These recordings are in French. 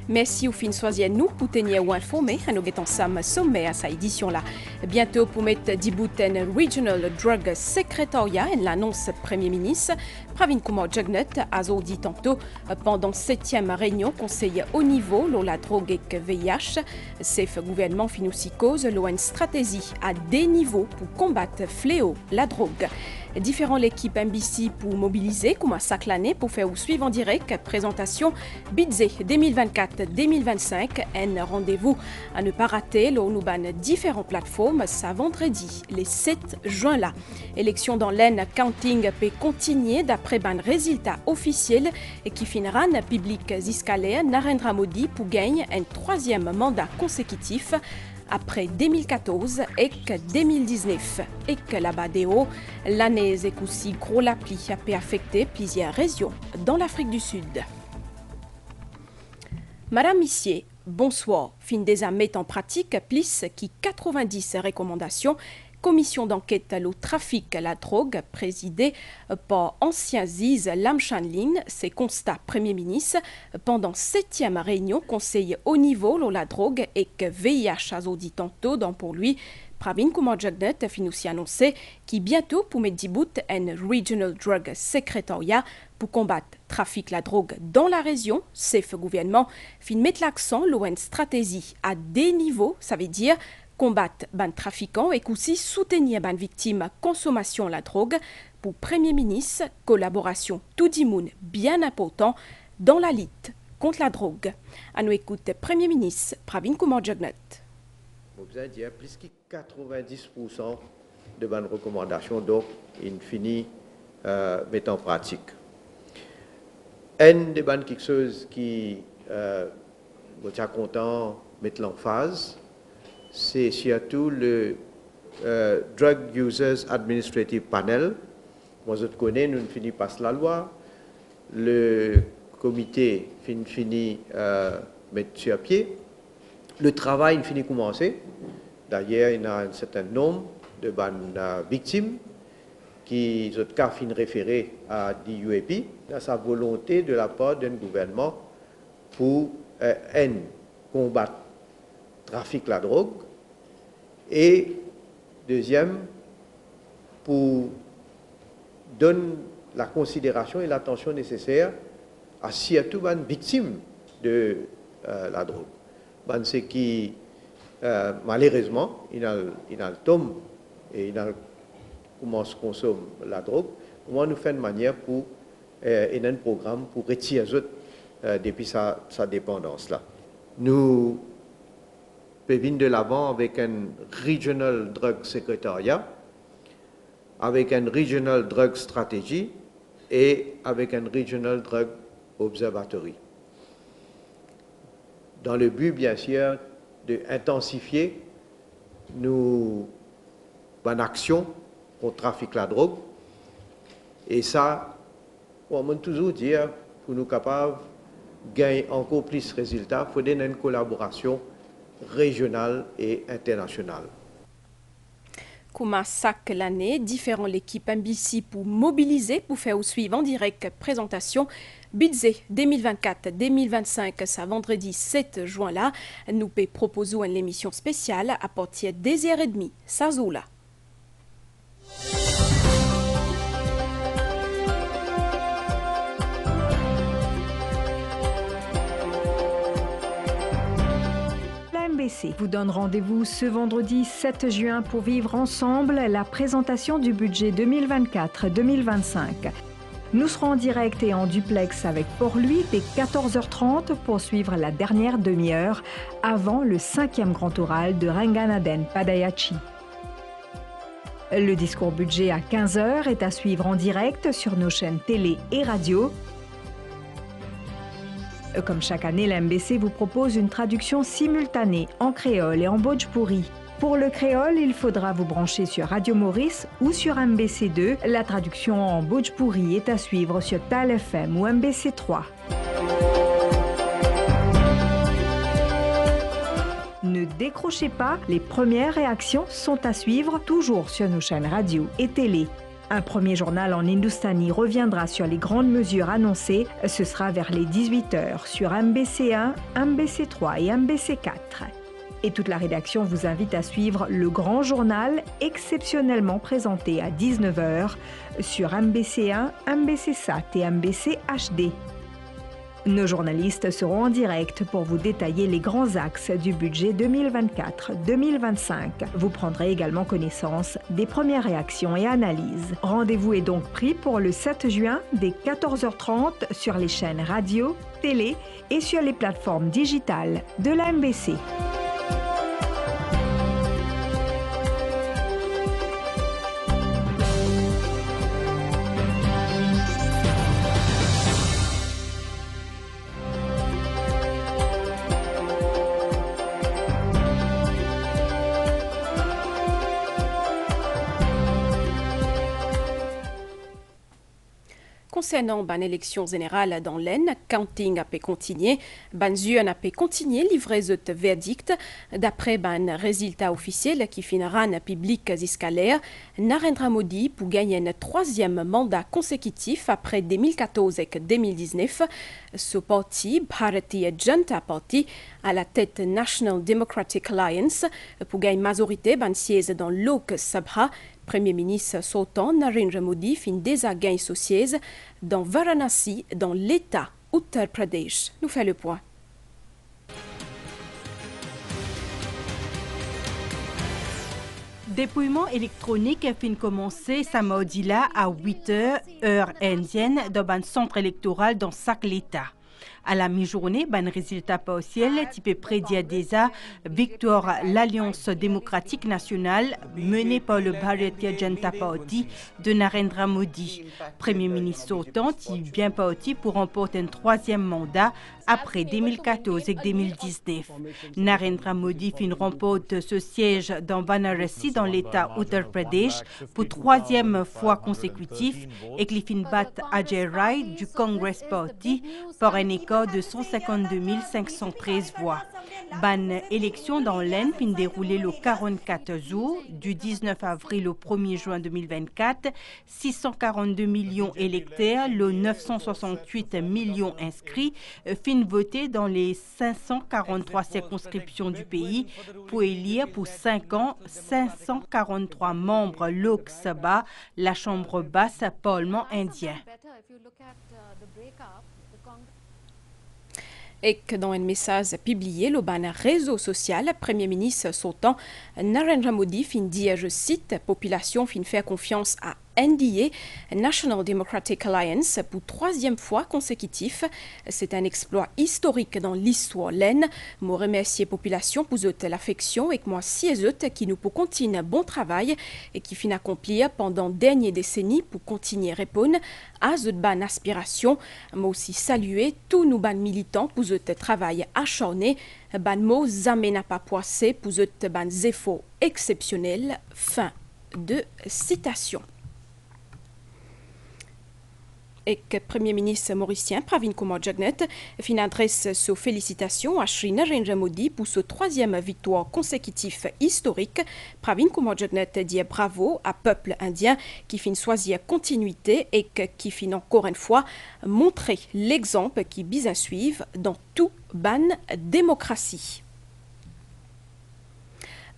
Merci au fin soisier nous pour tenir ou informer à nous guettons Sam sommet à sa édition là. Bientôt pour mettre Djibouti Regional Drug Secretariat en l'annonce Premier ministre Pravin Kumar Jugnauth a dit tantôt pendant 7e réunion conseil haut niveau sur la drogue et VIH. C'est le gouvernement fin aussi cause une stratégie à des niveaux pour combattre fléau la drogue. Différents l'équipe MBC pour mobiliser comme à chaque année pour faire suivre en direct présentation budget 2024-2025 un rendez-vous à ne pas rater lors nous ban différentes plateformes ça vendredi les 7 juin là. Élection dans l'Aisne counting peut continuer d'après ban résultat officiel et qui finira un public ziscalé Narendra Modi pour gagner un 3e mandat consécutif après 2014 et 2019. Et que là-bas l'année est aussi gros la pluie a pu affecter plusieurs régions dans l'Afrique du Sud. Madame Missier, bonsoir. Fin des à mettre en pratique plus qui 90 recommandations. Commission d'enquête au trafic à la drogue présidée par ancien Ziz Lam Chanlin, c'est constat Premier ministre pendant 7e réunion conseil haut niveau sur la drogue et que VIH a dit tantôt dans pour lui Pravin Kumar Jugnauth a aussi annoncé qu'il bientôt pour mettre Djibouti un Regional Drug Secretariat pour combattre trafic la drogue dans la région. C'est le gouvernement fin mettre l'accent sur une stratégie à des niveaux, ça veut dire combattre les trafiquants et aussi soutenir les victimes consommation la drogue pour Premier ministre, collaboration tout le monde bien important dans la lutte contre la drogue. À nous écouter Premier ministre Pravin Kumar Jugnauth. Vous avez dit plus que 90% de bonnes recommandations, donc il finit mettre en pratique. Un des bonnes quelque chose qui vous êtes content mettre l'emphase, c'est surtout le Drug Users Administrative Panel. Moi, je connais, nous finissons par la loi. Le comité finit mettre sur pied. Le travail finit commencer. D'ailleurs, il y a un certain nombre de victimes qui, en tout cas, finissent référées à l'UAP. Il y a sa volonté de la part d'un gouvernement pour combattre trafic de la drogue et deuxième pour donner la considération et l'attention nécessaire à surtout les victimes de la drogue. C'est qui malheureusement il a le tombe et il a commence à consommer la drogue. Comment nous faire une manière pour un programme pour retirer depuis sa dépendance là. Nous venir de l'avant avec un Regional Drug Secretariat, avec un Regional Drug Strategy et avec un Regional Drug Observatory. Dans le but, bien sûr, d'intensifier nos actions contre le trafic de la drogue. Et ça, on peut toujours dire, pour nous capables de gagner encore plus de résultats, il faut donner une collaboration régionale et internationale. Comme à chaque année, différents l'équipe MBC pour mobiliser pour faire suivre en direct présentation budget 2024-2025 ça vendredi 7 juin là. Nous proposons une émission spéciale à partir des 10h30. Ça là. MBC vous donne rendez-vous ce vendredi 7 juin pour vivre ensemble la présentation du budget 2024-2025. Nous serons en direct et en duplex avec Port-Louis dès 14h30 pour suivre la dernière demi-heure avant le 5e grand oral de Ranganaden Padayachi. Le discours budget à 15h est à suivre en direct sur nos chaînes télé et radio. Comme chaque année, la MBC vous propose une traduction simultanée en créole et en bhojpuri. Pour le créole, il faudra vous brancher sur Radio Maurice ou sur MBC2. La traduction en bhojpuri est à suivre sur TAL FM ou MBC3. Ne décrochez pas, les premières réactions sont à suivre toujours sur nos chaînes radio et télé. Un premier journal en hindustani reviendra sur les grandes mesures annoncées. Ce sera vers les 18h sur MBC1, MBC3 et MBC4. Et toute la rédaction vous invite à suivre le grand journal exceptionnellement présenté à 19h sur MBC1, MBC-SAT et MBC HD. Nos journalistes seront en direct pour vous détailler les grands axes du budget 2024-2025. Vous prendrez également connaissance des premières réactions et analyses. Rendez-vous est donc pris pour le 7 juin dès 14h30 sur les chaînes radio, télé et sur les plateformes digitales de la MBC. Concernant une élection générale dans l'Aisne, counting a pu continuer, a pu continuer livrer ce verdict. D'après un résultat officiel qui finira en public jusqu'à l'air, Narendra Modi pour gagner un troisième mandat consécutif après 2014 et 2019. Ce parti, Bharatiya Janata Party, à la tête National Democratic Alliance, pour gagner majorité siège dans Lok Sabha. Premier ministre sortant Narendra Modi fin déjà gagné ce siège dans Varanasi, dans l'État Uttar Pradesh. Nous fait le point. Dépouillement électronique fin commencé samedi là à 8h, heure indienne, dans un centre électoral dans chaque État. À la mi-journée, un résultat partiel type prédit déjà victoire l'Alliance démocratique nationale menée par le Bharatiya Janata Party de Narendra Modi. Premier ministre sortant, qui bien parti pour remporter un troisième mandat après 2014 et 2019. Narendra Modi remporte ce siège dans Varanasi dans l'État Uttar Pradesh pour troisième fois consécutif et qui bat Ajay Rai du Congress Party par un écart de 152 513 voix. Ban élection dans l'Aisne puis déroulé le 44 jours du 19 avril au 1er juin 2024, 642 millions électeurs, le 968 millions inscrits, fin voté dans les 543 circonscriptions du pays pour élire pour 5 ans 543 membres Lok Sabha, la chambre basse parlement indien. Et que dans un message publié le réseau social, Premier ministre sortant Narendra Modi fin dit, je cite, population fin faire confiance à NDA, National Democratic Alliance, pour troisième fois consécutif. C'est un exploit historique dans l'histoire laine. Je remercie la population pour l'affection et que moi si qui nous pour continuer bon travail et qui fin accomplir pendant dernière décennie pour continuer répondre à cette bonne aspiration. Moi aussi saluer tous nos ban militants pour ce travail acharné. Ban mots jamais n'a pas poissé pour ce ban efforts exceptionnels. Fin de citation. Et que Premier ministre mauricien Pravin Kumar Jugnauth fin adresse ses félicitations à Shri Narendra Modi pour sa troisième victoire consécutive historique. Pravin Kumar Jugnauth dit bravo à peuple indien qui fin choisir continuité et qui fin encore une fois montrer l'exemple qui bien suivre dans tout ban démocratie.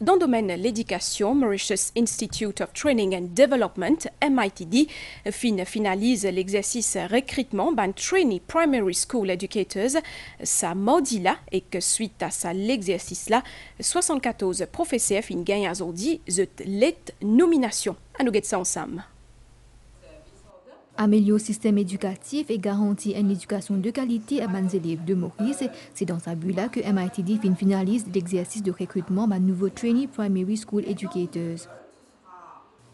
Dans le domaine de l'éducation, Mauritius Institute of Training and Development, MITD, finalise l'exercice recrutement d'un trainee primary school educators, sa mardi là, et que suite à ça l'exercice là, 74 professeurs gagnent aujourd'hui cette nomination. À nous ça ensemble. Améliorer le système éducatif et garantir une éducation de qualité à les élèves de Maurice. C'est dans ce but-là que MITD finalise l'exercice de recrutement de nouveaux Trainee Primary School Educators.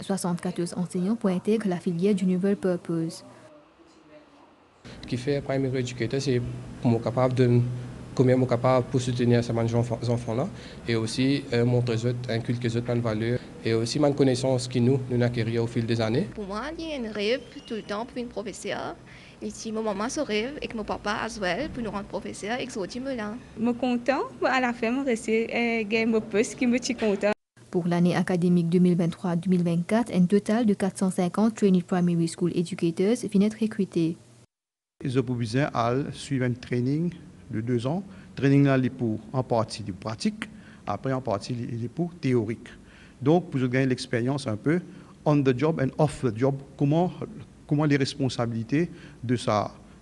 74 enseignants pour intégrer la filière du Nouvel Purpose. Ce qui fait Primary Educator, c'est pour moi capable de combien je capable pour soutenir ces enfants-là et aussi montrer inculquer les autres valeurs et aussi ma connaissance qui nous acquérir au fil des années. Pour moi, il y a un rêve tout le temps pour une professeure. Et si mon maman se rêve et que mon papa as well pour nous rendre professeur et que je suis là. Je suis content à la fin, je suis mon poste qui me tient content. Pour l'année académique 2023-2024, un total de 450 Trainee Primary School Educators viennent être recrutés. Ils ont besoin de suivre un training de 2 ans. Le training là, est pour en partie de pratique, après en partie il est pour théorique. Donc, pour gagner l'expérience un peu on the job and off the job, comment les responsabilités de ce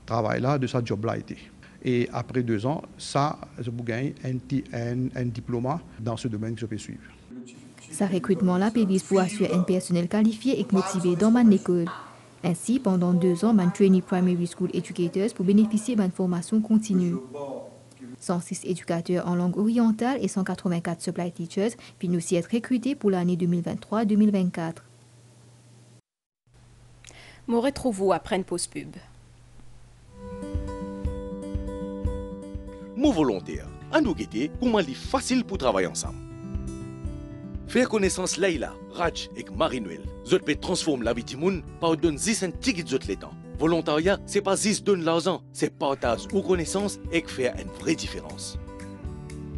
travail-là, de ce job-là étaient. Et après 2 ans, ça, je peux gagner un diplôme dans ce domaine que je peux suivre. Ce recrutement-là vise pour assurer un personnel qualifié et motivé dans mon école. Ainsi, pendant 2 ans, mon Trainee Primary School Educators pour bénéficier d'une formation continue. 106 éducateurs en langue orientale et 184 supply teachers viennent aussi être recrutés pour l'année 2023-2024. Nous retrouvons après une pause pub. Mon volontaire, à nous guetter comment il est facile pour travailler ensemble. Faire connaissance Leila, Raj et Marie-Noël. Zot peut transformer la vie du monde par donner 10 tickets de les temps. Volontariat, c'est pas 10 donner l'argent, c'est partage ou connaissance et faire une vraie différence.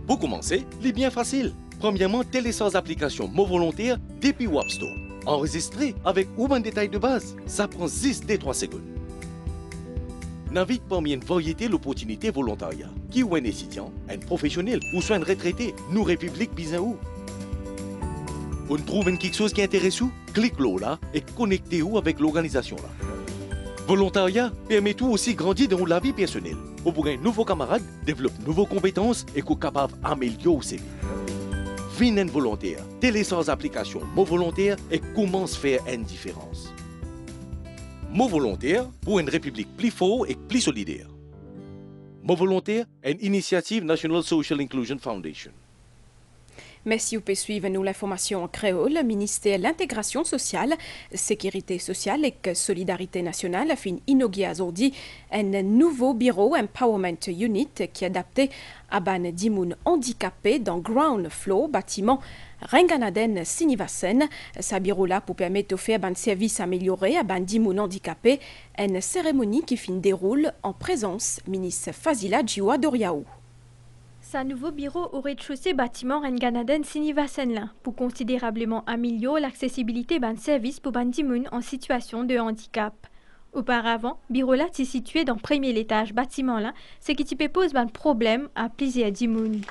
Pour commencer, c'est bien facile. Premièrement, télécharge l'application Mon Volontaire depuis App Store. Enregistrez avec un détail de base. Ça prend 10 des 3 secondes. Navigue parmi une variété d'opportunités volontariat. Qui ou un étudiant, un professionnel ou soit un retraité, nous République Bisaou. On trouve quelque chose qui intéresse vous, cliquez là et connectez-vous avec l'organisation là. Volontariat permet tout aussi grandir dans la vie personnelle. Vous pouvez gagner nouveaux camarades, développer de nouvelles compétences et vous capable d'améliorer ses vies. Venez un volontaire, télécharge l'application Mon Volontaire et commence à faire une différence. Mon Volontaire pour une République plus forte et plus solidaire. Mon Volontaire est une initiative National Social Inclusion Foundation. Merci, vous pouvez suivre nous l'information en créole. Le ministère de l'Intégration sociale, Sécurité sociale et Solidarité nationale a fait inaugurer aujourd'hui un nouveau bureau Empowerment Unit qui est adapté à ban dimoun handicapés dans Ground Floor, bâtiment Renganaden Sinivasen. Ce bureau-là pour permettre de faire un service amélioré à ban dimoun handicapés, une cérémonie qui déroule en présence ministre Fazila Djiwa Doriaou. Sa nouveau bureau au rez-de-chaussée bâtiment Renganaden Sinivasen pour considérablement améliorer l'accessibilité d'un service pour ban dimoun en situation de handicap. Auparavant, bureau là est situé dans le premier étage bâtiment là, ce qui peut poser un problème à plusieurs dimoun.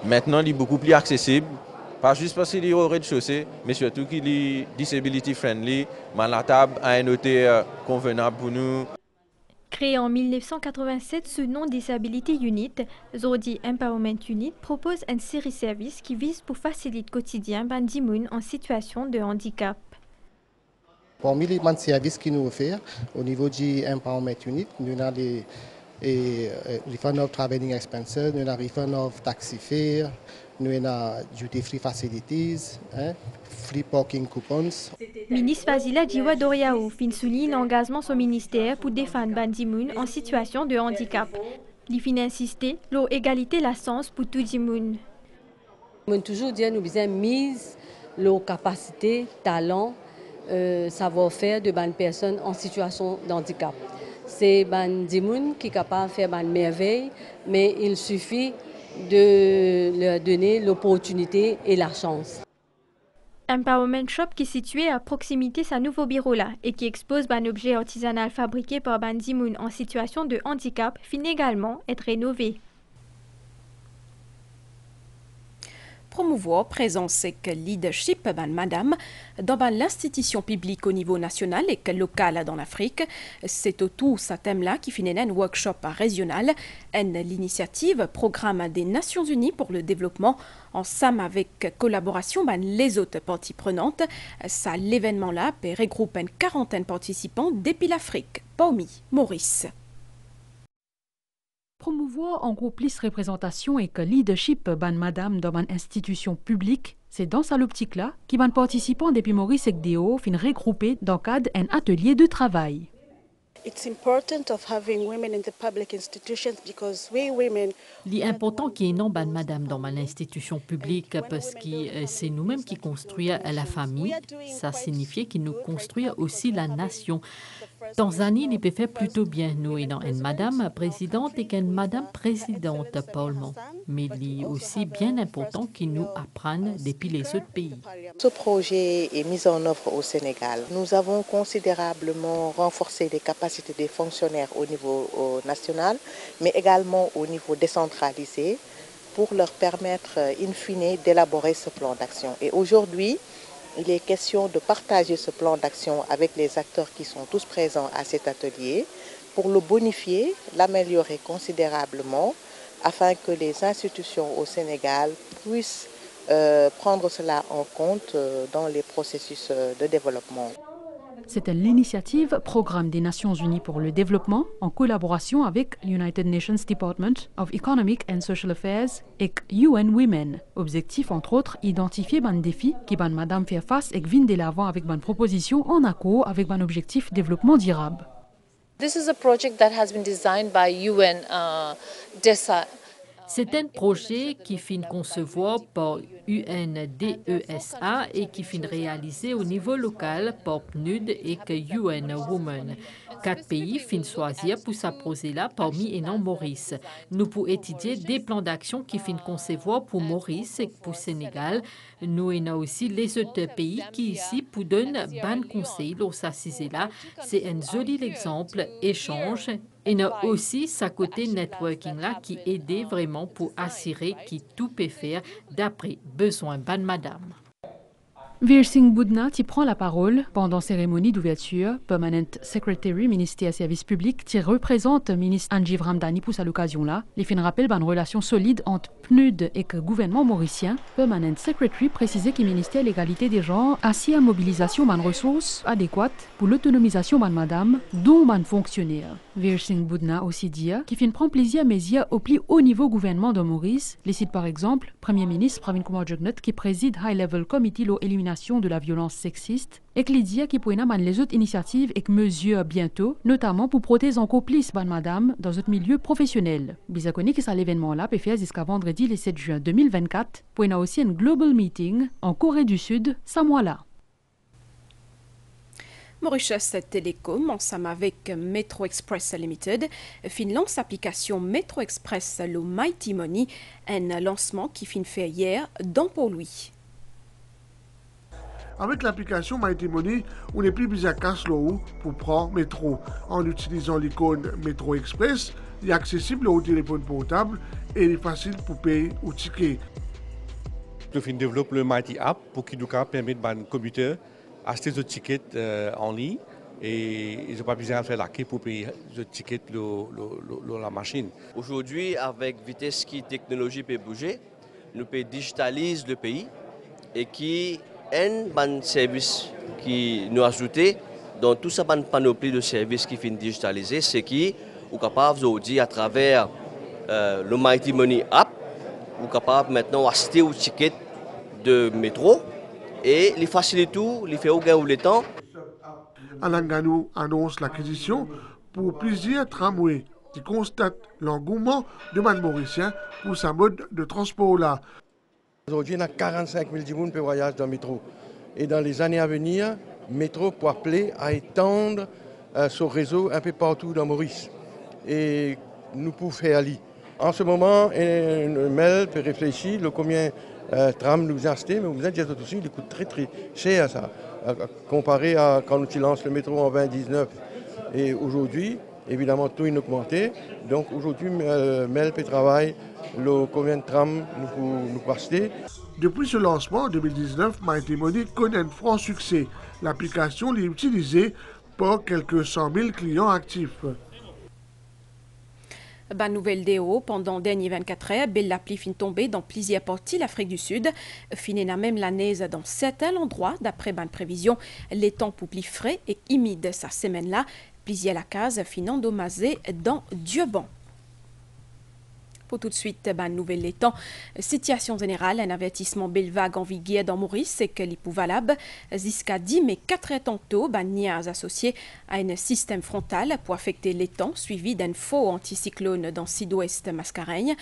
Maintenant, il est beaucoup plus accessible, pas juste parce qu'il est au rez-de-chaussée, mais surtout qu'il est disability friendly, la table a un hôtel convenable pour nous. Créé en 1987 sous nom Disability Unit, Zodi Empowerment Unit propose une série de services qui vise pour faciliter le quotidien des dimoun en situation de handicap. Parmi les services qui nous offrent au niveau du Empowerment Unit, nous avons des refund of traveling expenses, nous avons refund of taxi fare, nous avons duty free facilities, free parking coupons. Ministre Fazila Djiwa Doriaou souligne l'engagement de son ministère pour défendre les dimoun en situation de handicap. Il fin insister sur l'égalité de la chance pour tout dimoun. Nous toujours dire nous besoin mise leur capacité, talent, savoir-faire de bonnes personnes en situation de handicap. C'est des dimoun qui sont capables de faire des merveilles, mais il suffit de leur donner l'opportunité et la chance. Empowerment Shop qui est situé à proximité de sa nouveau bureau là et qui expose un objet artisanal fabriqué par ban dimoun en situation de handicap finit également être rénové. Promouvoir présence et leadership madame dans l'institution publique au niveau national et local dans l'Afrique. C'est autour de ce thème-là qui finit un workshop régional, l'initiative Programme des Nations Unies pour le développement ensemble avec collaboration les autres parties prenantes. Ça l'événement-là peut regrouper une 40 participants depuis l'Afrique. Parmi Maurice. Promouvoir en gros plus représentation et que leadership ban madame dans une institution publique, c'est dans cette optique-là qui ban participants depuis Maurice et Déo fin regroupés dans le cadre d'un atelier de travail. It's important of having women in the public institutions because we women. L'important qui est non ban madame dans l'institution publique parce que c'est nous-mêmes qui construisons la famille. Ça signifie que nous construisons aussi la nation. Tanzanie, il peut faire plutôt bien nous et dans une madame présidente et qu'une madame présidente parlement. Mais il est aussi bien important qu'ils nous apprennent depuis les autres pays. Ce projet est mis en œuvre au Sénégal. Nous avons considérablement renforcé les capacités des fonctionnaires au niveau national, mais également au niveau décentralisé pour leur permettre, in fine, d'élaborer ce plan d'action. Et aujourd'hui, il est question de partager ce plan d'action avec les acteurs qui sont tous présents à cet atelier pour le bonifier, l'améliorer considérablement afin que les institutions au Sénégal puissent prendre cela en compte dans les processus de développement. C'était l'initiative Programme des Nations Unies pour le développement en collaboration avec l'United Nations Department of Economic and Social Affairs et UN Women. Objectif, entre autres, identifier les défis qui ban madame fait face et viennent de l'avant avec une proposition en accord avec un objectif développement durable. This is a project that has been designed by UN DESA. C'est un projet qui finit concevoir par UNDESA et qui finit réalisé au niveau local par PNUD et UN Women. 4 pays finissent choisir pour s'apposer là parmi énorme Maurice. Nous pouvons étudier des plans d'action qui finissent concevoir pour Maurice et pour Sénégal. Nous avons aussi les autres pays qui ici pour donner bon conseil aux assises là. C'est un joli exemple échange. Et nous avons aussi sa côté networking là qui aide vraiment pour assurer que tout peut faire d'après besoin de madame. Veer Singh Budna qui prend la parole pendant la cérémonie d'ouverture. Permanent Secretary, ministère Service Public, qui représente le ministre Anjiv Ramdani pour cette occasion-là. Les fins rappellent une relation solide entre PNUD et le gouvernement mauricien. Permanent Secretary précisait que le ministère de l'égalité des genres a assis à mobilisation de ressources adéquates pour l'autonomisation de madame, dont de fonctionnaires. Veer Singh Budna aussi dit qu'il prend plaisir à médias au plus haut niveau gouvernement de Maurice. Les cites par exemple, Premier ministre Pravin Kumar Jugnauth qui préside High Level Committee pour l'élimination de la violence sexiste et que l'idée qui pourrait avoir les autres initiatives et que mesures bientôt, notamment pour protéger encore plus madame dans notre milieu professionnel. Bien connu que ça l'événement-là peut faire jusqu'à vendredi le 7 juin 2024 pour avoir aussi un global meeting en Corée du Sud, ce mois-là. Mauritius Telecom, ensemble avec Metro Express Limited, lance l'application Metro Express le Mighty Money, un lancement qui fin fait hier dans Port-Louis. Avec l'application Mighty Money, on n'est plus besoin de cash l'eau pour prendre métro. En utilisant l'icône Metro Express, il est accessible au téléphone portable et il est facile pour payer au ticket. Nous développons le Mighty App pour qu'il nous permette à nos commutateurs d'acheter des tickets en ligne et ils n'ont pas besoin de faire la queue pour payer le ticket dans la machine. Aujourd'hui, avec vitesse qui technologie peut bouger, nous pouvons digitaliser le pays et qui un bon service qui nous a ajouté dans toute cette panoplie de services qui finit digitalisés, c'est qui est capable aujourd'hui à travers le Mighty Money App, est capable maintenant d'acheter au ticket de métro et les facilite tout, les fait au gain ou le temps. Alain Ganou annonce l'acquisition pour plusieurs tramways qui constatent l'engouement de man mauricien pour sa mode de transport là. Aujourd'hui, il y a 45 000 personnes qui voyagent dans le métro. Et dans les années à venir, le métro peut appeler à étendre son réseau un peu partout dans Maurice. Et nous pouvons faire aller. En ce moment, Mel peut réfléchir à combien de tram nous acheter, mais vous êtes déjà aussi, il coûte très très cher ça. Comparé à quand nous lançons le métro en 2019 et aujourd'hui, évidemment tout est augmenté. Donc aujourd'hui, Mel peut travailler combien de trams nous pouvons acheter. Depuis ce lancement en 2019, Mighty Money connaît un franc succès. L'application est utilisée par quelques 100 000 clients actifs. Bonne nouvelle DO, pendant les dernières 24 heures, l'appli fin tombée dans plusieurs parties de l'Afrique du Sud. Finena même la neige dans certains endroits, d'après bonne prévision. Les temps pour plus frais et humides cette semaine-là. Plusieurs la case fin endommagée dans Dieban. Pour tout de suite, nouvelle temps. Situation générale, un avertissement belle vague en vigueur dans Maurice, c'est que l'hypovalable jusqu'à 10 mais 4 heures tantôt, niaz associé à un système frontal pour affecter les temps, suivi d'un faux anticyclone dans sud-ouest Mascareigne.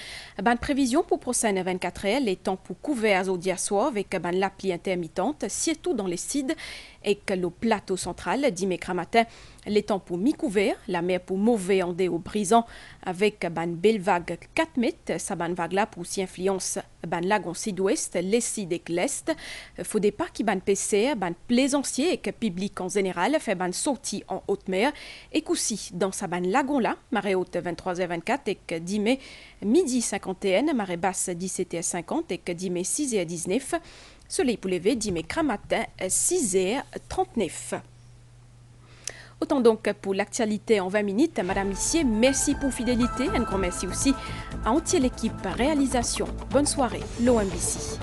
Prévision pour prochaines 24 heures, les temps pour couverts au dia soir avec la pluie intermittente, surtout dans les sides et que le plateau central, 10 mai matin, les temps pour mi-couvert, la mer pour mauvais en au brisant avec belle vague 4 mètres, sa vague là pour si influence lagon sud-ouest, l'est et l'est. Faut des pas qui PC, plaisancier et que public en général fait sortie en haute mer et qu'aussi dans sa lagon là, marée haute 23h24 et que 10 mai midi 51, marée basse 17h50 et que 10 mai 6h19. Soleil pour lever 10 mai matin 6h39. Autant donc pour l'actualité en 20 minutes. Madame Missier, merci pour fidélité. Un grand merci aussi à entière l'équipe réalisation. Bonne soirée, l'OMBC.